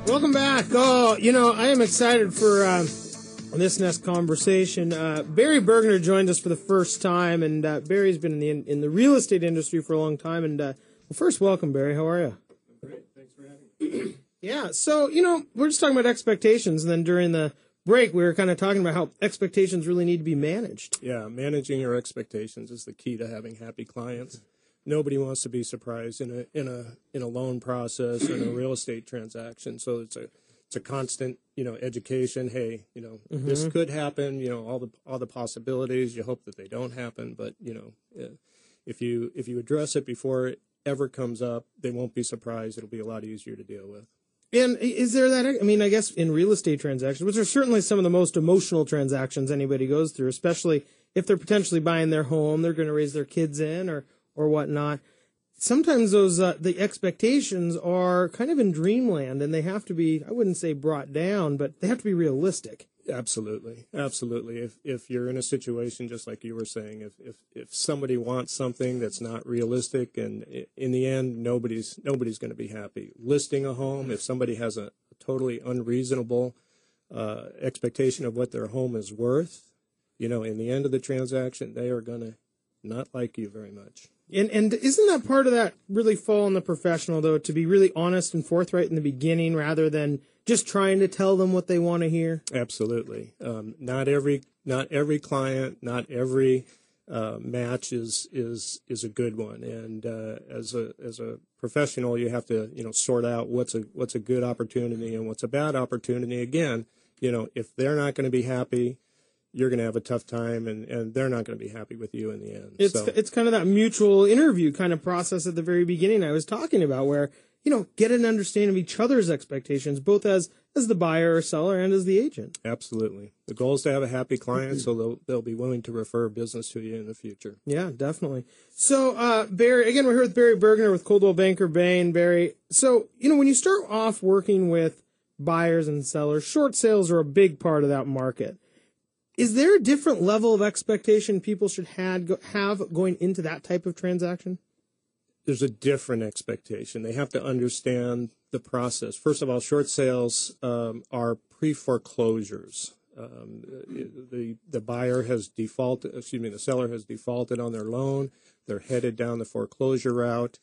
Welcome back. Oh, I am excited for this next conversation. Barry Bergner joined us for the first time, and Barry's been in the real estate industry for a long time. And well, first, welcome, Barry. How are you? Great. Thanks for having me. Yeah. So, we're just talking about expectations, and then during the break, we were kind of talking about how expectations really need to be managed. Yeah, managing your expectations is the key to having happy clients. Nobody wants to be surprised in a loan process or in a real estate transaction. So it's a constant, education. Hey, this could happen. All the possibilities. You hope that they don't happen, but if you address it before it ever comes up, they won't be surprised. It'll be a lot easier to deal with. And is there that? I mean, I guess in real estate transactions, which are certainly some of the most emotional transactions anybody goes through, especially if they're potentially buying their home, they're going to raise their kids in or whatnot. Sometimes those the expectations are kind of in dreamland, and they have to be, I wouldn't say brought down, but they have to be realistic. Absolutely. If you're in a situation just like you were saying, if somebody wants something that's not realistic, and in the end nobody's going to be happy. Listing a home, if somebody has a totally unreasonable expectation of what their home is worth, in the end of the transaction, they are going to not like you very much. And isn't that part of that really fall on the professional, though, to be really honest and forthright in the beginning rather than just trying to tell them what they want to hear? Absolutely. Not every client, not every match is a good one. And as a professional, you have to sort out what's a good opportunity and what's a bad opportunity. Again, if they're not going to be happy, you're going to have a tough time, and they're not going to be happy with you in the end. It's kind of that mutual interview kind of process at the very beginning I was talking about, where get an understanding of each other's expectations, both as the buyer or seller and as the agent. Absolutely. The goal is to have a happy client, so they'll be willing to refer business to you in the future. Yeah, definitely. So, Barry, again, we're here with Barry Bergner with Coldwell Banker Bain. Barry, so when you start off working with buyers and sellers, short sales are a big part of that market. Is there a different level of expectation people should have going into that type of transaction? There's a different expectation. They have to understand the process. First of all, short sales are pre-foreclosures. The buyer has defaulted, the seller has defaulted on their loan. They're headed down the foreclosure route.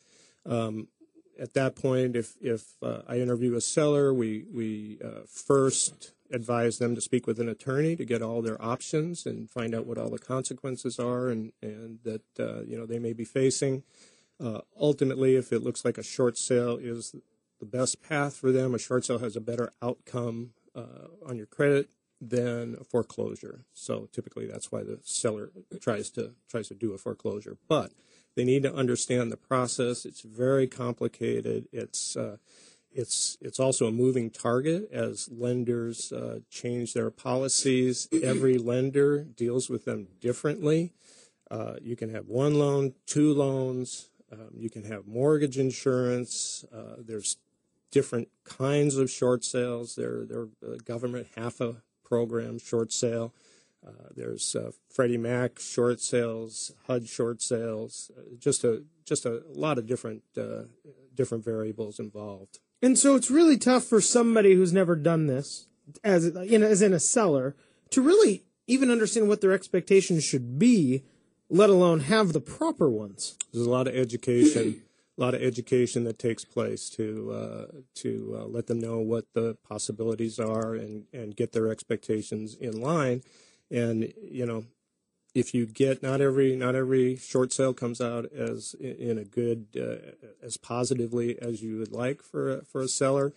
At that point, if I interview a seller, we first advise them to speak with an attorney to get all their options and find out what all the consequences are and that they may be facing. Ultimately, if it looks like a short sale is the best path for them, a short sale has a better outcome on your credit than a foreclosure. So typically that's why the seller tries to do a foreclosure. But they need to understand the process. It's very complicated. It's also a moving target as lenders change their policies. Every lender deals with them differently. You can have one loan, two loans. You can have mortgage insurance. There's different kinds of short sales. They're government half a program short sale. There's Freddie Mac short sales, HUD short sales. Just a lot of different variables involved. And so it's really tough for somebody who's never done this, as in a seller, to really even understand what their expectations should be, let alone have the proper ones. There's a lot of education that takes place to let them know what the possibilities are and get their expectations in line. And if you get not every short sale comes out as in a good as positively as you would like for a seller.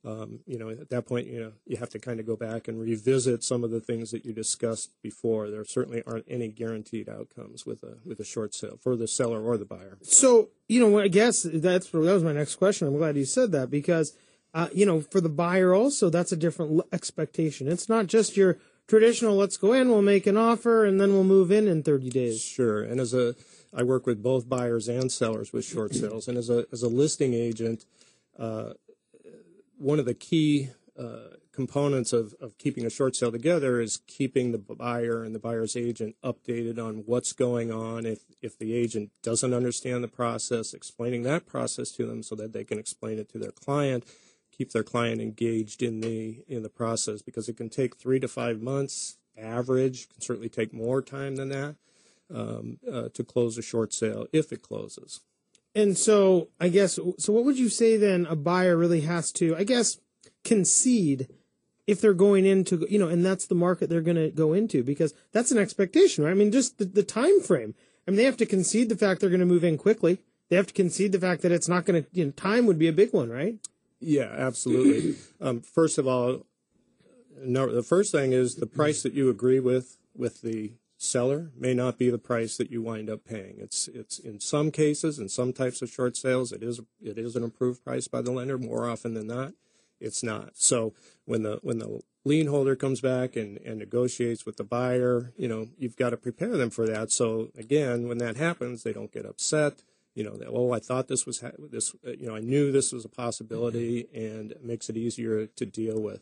At that point, you have to kind of go back and revisit some of the things that you discussed before. There certainly aren't any guaranteed outcomes with a short sale for the seller or the buyer. So, I guess that was my next question. I'm glad you said that because, for the buyer also, that's a different expectation. It's not just your traditional, let's go in, we'll make an offer, and then we'll move in 30 days. Sure. And I work with both buyers and sellers with short sales. And as a listing agent, one of the key components of keeping a short sale together is keeping the buyer and the buyer's agent updated on what's going on. If the agent doesn't understand the process, explaining that process to them so that they can explain it to their client, keep their client engaged in the process, because it can take 3 to 5 months average. Can certainly take more time than that to close a short sale if it closes. And so I guess, so what would you say then a buyer really has to, I guess, concede if they're going into, and that's the market they're going to go into, because that's an expectation, right? I mean, just the time frame. I mean, they have to concede the fact they're going to move in quickly. They have to concede the fact that it's not going to, time would be a big one, right? Yeah, absolutely. First of all, no, the first thing is the price that you agree with the seller may not be the price that you wind up paying. It's in some cases, in some types of short sales, it is an approved price by the lender. More often than not, it's not. So when the lien holder comes back and negotiates with the buyer, you've got to prepare them for that. So again, when that happens, they don't get upset. That, I thought this was I knew this was a possibility, and it makes it easier to deal with.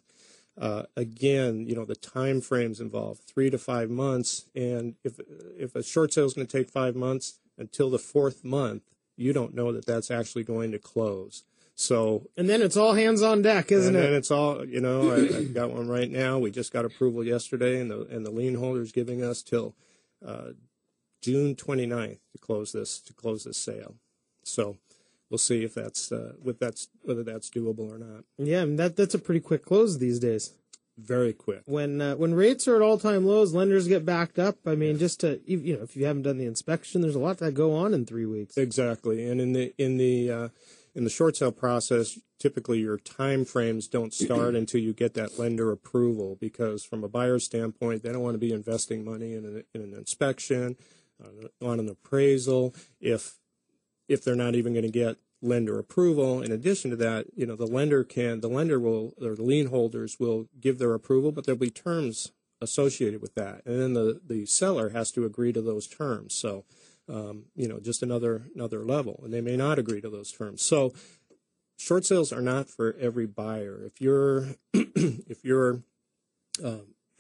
Again, the time frames involved, 3 to 5 months, and if a short sale is going to take 5 months, until the 4th month, you don't know that that's actually going to close. So, and then it's all hands on deck, isn't it? And then it's all, I've got one right now. We just got approval yesterday, and the lien holder's giving us till June 29th to close this sale. So we'll see if whether that's doable or not. Yeah, and that's a pretty quick close these days. Very quick. When rates are at all-time lows, lenders get backed up. I mean, just to, if you haven't done the inspection, there's a lot that go on in 3 weeks. Exactly. And in the short sale process, typically your time frames don't start until you get that lender approval, because from a buyer's standpoint, they don't want to be investing money in an inspection, on an appraisal, if they're not even going to get lender approval. In addition to that, the lien holders will give their approval, but there'll be terms associated with that, and then the seller has to agree to those terms. So, just another level, and they may not agree to those terms. So, short sales are not for every buyer. If you're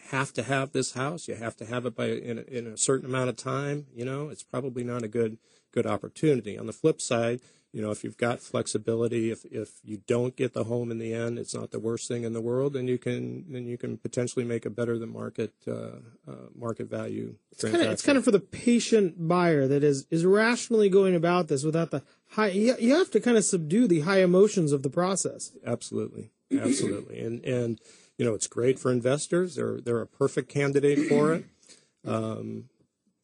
have to have this house, you have to have it in a certain amount of time, it's probably not a good opportunity. On the flip side, if you've got flexibility, if you don't get the home in the end, it's not the worst thing in the world, and you can potentially make a better than market value transaction. It's kind of for the patient buyer that is rationally going about this without the high. You have to kind of subdue the high emotions of the process. Absolutely, and it's great for investors. They're a perfect candidate for it.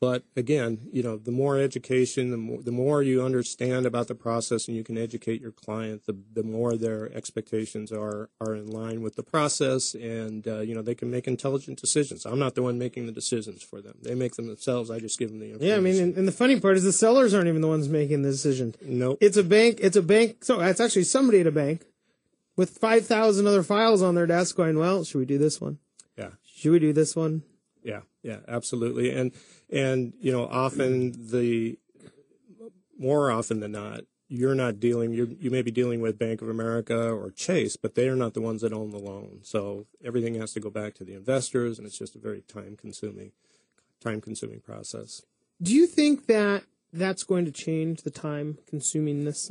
But again, the more education, the more you understand about the process, and you can educate your client, the more their expectations are in line with the process, and they can make intelligent decisions. I'm not the one making the decisions for them; they make them themselves. I just give them the information. Yeah, I mean, and the funny part is the sellers aren't even the ones making the decision. Nope. It's a bank. So it's actually somebody at a bank with 5,000 other files on their desk, going, "Well, should we do this one? Yeah. Should we do this one?" Yeah, absolutely. And more often than not, you may be dealing with Bank of America or Chase, but they are not the ones that own the loan. So everything has to go back to the investors, and it's just a very time consuming process. Do you think that that's going to change the time consumingness?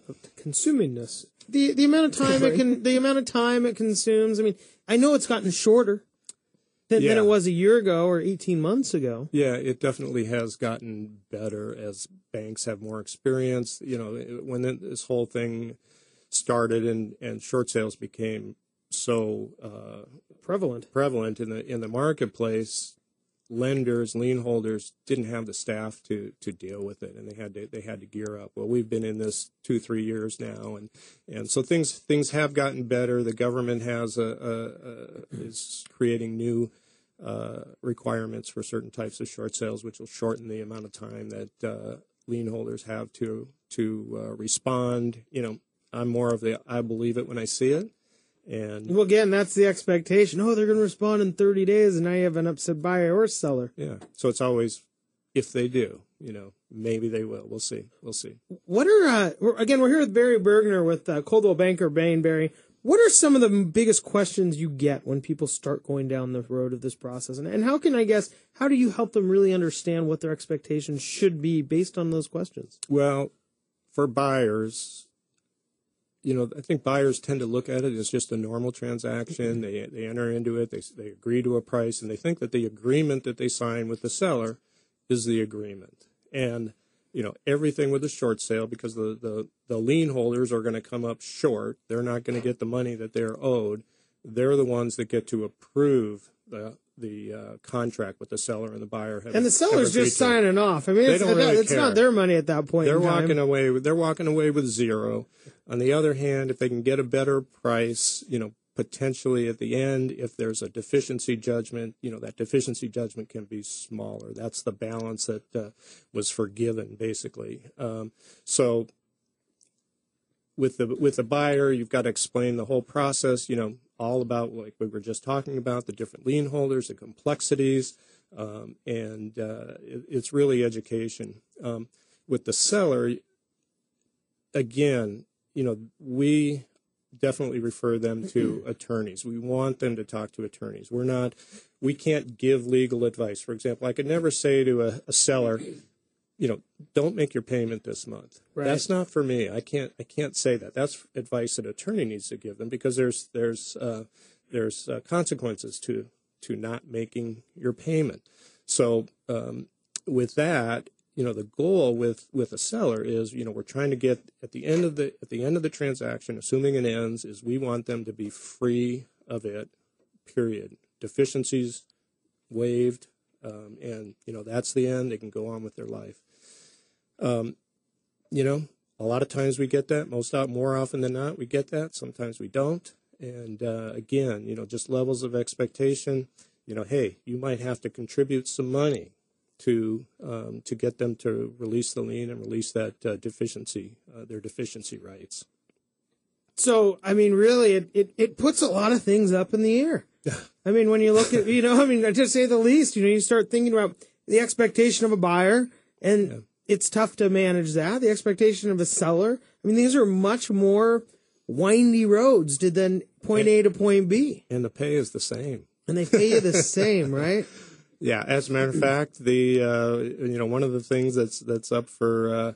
The amount of time the amount of time it consumes. I mean, I know it's gotten shorter than it was a year ago or 18 months ago. Yeah, it definitely has gotten better as banks have more experience. When this whole thing started and short sales became so prevalent in the marketplace, lenders, lien holders didn't have the staff to deal with it, and they had to gear up. Well, we've been in this 2-3 years now, and so things have gotten better. The government is creating new requirements for certain types of short sales, which will shorten the amount of time that lien holders have to respond. I'm more of I believe it when I see it. And well, again, that's the expectation. Oh, they're going to respond in 30 days, and now you have an upset buyer or seller. Yeah. So it's always, if they do, maybe they will. We'll see. What are we're here with Barry Bergner with Coldwell banker Bain. Barry, what are some of the biggest questions you get when people start going down the road of this process, and how do you help them really understand what their expectations should be based on those questions? Well, for buyers, I think buyers tend to look at it as just a normal transaction. They enter into it, they agree to a price, and they think that the agreement that they sign with the seller is the agreement. And everything with a short sale, because the lien holders are going to come up short. They're not going to get the money that they're owed. They're the ones that get to approve the contract with the seller and the buyer. And the seller's just signing off. I mean, it's not their money at that point. They're walking away with zero. On the other hand, if they can get a better price, potentially at the end, if there's a deficiency judgment, that deficiency judgment can be smaller. That's the balance that was forgiven, basically. So with the buyer, you've got to explain the whole process, all about, like we were just talking about, the different lien holders, the complexities, and it's really education. With the seller, again, we definitely refer them to attorneys. We want them to talk to attorneys. We can't give legal advice. For example, I could never say to a seller, don't make your payment this month. Right. That's not for me. I can't say that. That's advice an attorney needs to give them, because there's consequences to not making your payment. So with that, the goal with a seller is, we're trying to get at the end of the transaction, assuming it ends, is we want them to be free of it, period. Deficiencies waived, and that's the end. They can go on with their life. A lot of times we get that. More often than not, we get that. Sometimes we don't. And again, just levels of expectation. Hey, you might have to contribute some money to get them to release the lien and release that deficiency, their deficiency rights. So, I mean, really, it puts a lot of things up in the air. I mean, when you look at, to say the least, you start thinking about the expectation of a buyer, and it's tough to manage that. The expectation of a seller. I mean, these are much more windy roads than point A to point B. And the pay is the same. And they pay you the same, right? Yeah. As a matter of fact, one of the things that's up for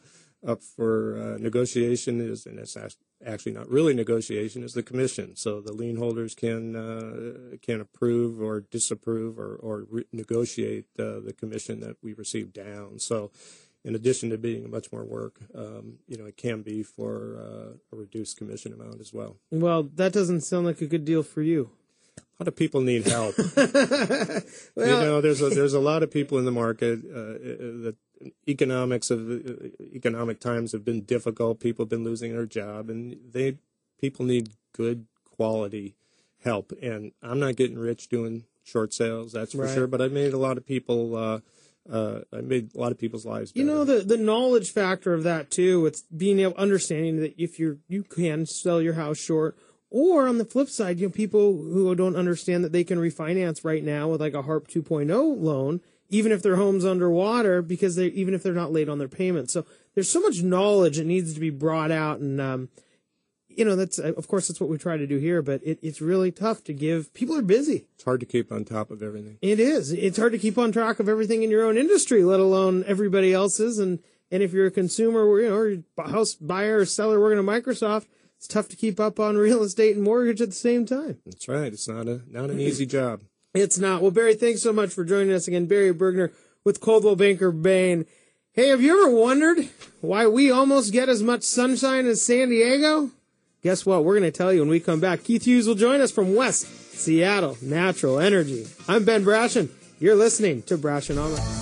negotiation is, and it's actually not really negotiation, is the commission. So the lien holders can approve or disapprove or negotiate the commission that we receive down. So in addition to being much more work, it can be for a reduced commission amount as well. Well, that doesn't sound like a good deal for you. A lot of people need help. Well, there's a lot of people in the market that economic times have been difficult. People have been losing their job, and people need good quality help. And I'm not getting rich doing short sales, that's for sure. But I made a lot of people. I made a lot of people's lives better. The knowledge factor of that too, with being able understanding that if you can sell your house short. Or on the flip side, people who don't understand that they can refinance right now with like a HARP 2.0 loan, even if their home's underwater, because even if they're not late on their payments. So there's so much knowledge that needs to be brought out, and that's of course that's what we try to do here. But it's really tough to give. People are busy. It's hard to keep on top of everything. It is. It's hard to keep on track of everything in your own industry, let alone everybody else's. And if you're a consumer, or a house buyer or seller working at Microsoft, it's tough to keep up on real estate and mortgage at the same time. That's right. It's not an easy job. It's not. Well, Barry, thanks so much for joining us again. Barry Bergner with Coldwell Banker Bain. Hey, have you ever wondered why we almost get as much sunshine as San Diego? Guess what? We're going to tell you when we come back. Keith Hughes will join us from West Seattle Natural Energy. I'm Ben Brashen. You're listening to Brashenomics.